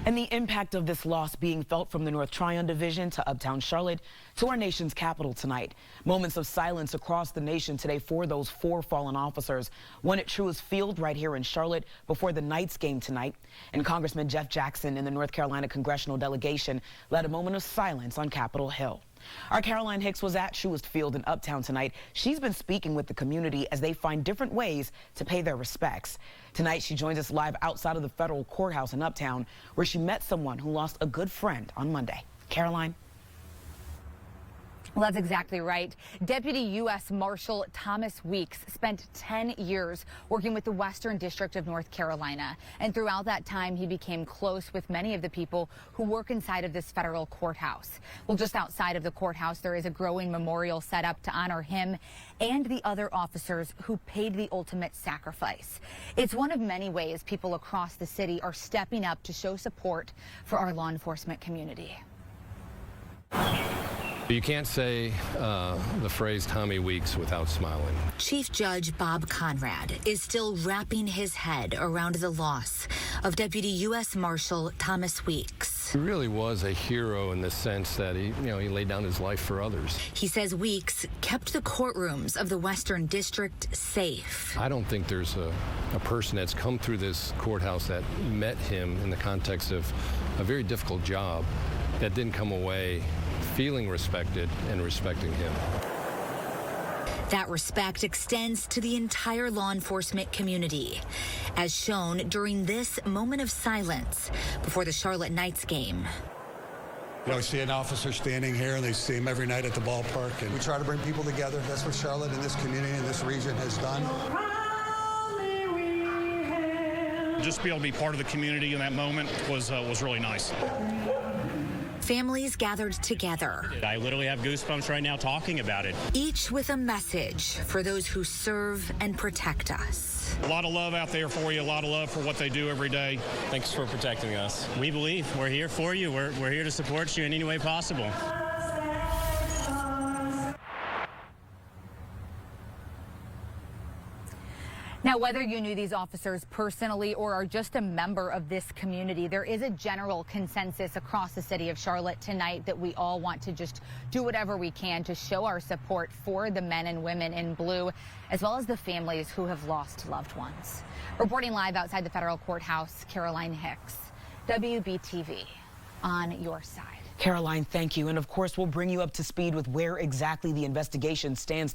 And the impact of this loss being felt from the North Tryon Division to Uptown Charlotte to our nation's capital tonight. Moments of silence across the nation today for those 4 fallen officers. One at Truist Field right here in Charlotte before the Knights game tonight. And Congressman Jeff Jackson in the North Carolina congressional delegation led a moment of silence on Capitol Hill. Our Caroline Hicks was at Truist Field in Uptown tonight. She's been speaking with the community as they find different ways to pay their respects. Tonight, she joins us live outside of the federal courthouse in Uptown, where she met someone who lost a good friend on Monday. Caroline? Well, that's exactly right. Deputy U.S. Marshal Thomas Weeks spent 10 years working with the Western District of North Carolina. And throughout that time, he became close with many of the people who work inside of this federal courthouse. Well, just outside of the courthouse, there is a growing memorial set up to honor him and the other officers who paid the ultimate sacrifice. It's one of many ways people across the city are stepping up to show support for our law enforcement community. You can't say the phrase Tommy Weeks without smiling. Chief Judge Bob Conrad is still wrapping his head around the loss of Deputy U.S. Marshal Thomas Weeks. He really was a hero in the sense that he laid down his life for others. He says Weeks kept the courtrooms of the Western District safe. I don't think there's a person that's come through this courthouse that met him in the context of a very difficult job that didn't come away feeling respected and respecting him. That respect extends to the entire law enforcement community, as shown during this moment of silence before the Charlotte Knights game. You know, I see an officer standing here, and they see him every night at the ballpark. And we try to bring people together. That's what Charlotte and this community and this region has done. Just to be able to be part of the community in that moment was really nice. Families gathered together. I literally have goosebumps right now talking about it. Each with a message for those who serve and protect us. A lot of love out there for you, a lot of love for what they do every day. Thanks for protecting us. We believe we're here for you. We're here to support you in any way possible. Now, whether you knew these officers personally or are just a member of this community, there is a general consensus across the city of Charlotte tonight that we all want to just do whatever we can to show our support for the men and women in blue, as well as the families who have lost loved ones. Reporting live outside the federal courthouse, Caroline Hicks, WBTV, on your side. Caroline, thank you. And of course, we'll bring you up to speed with where exactly the investigation stands tonight.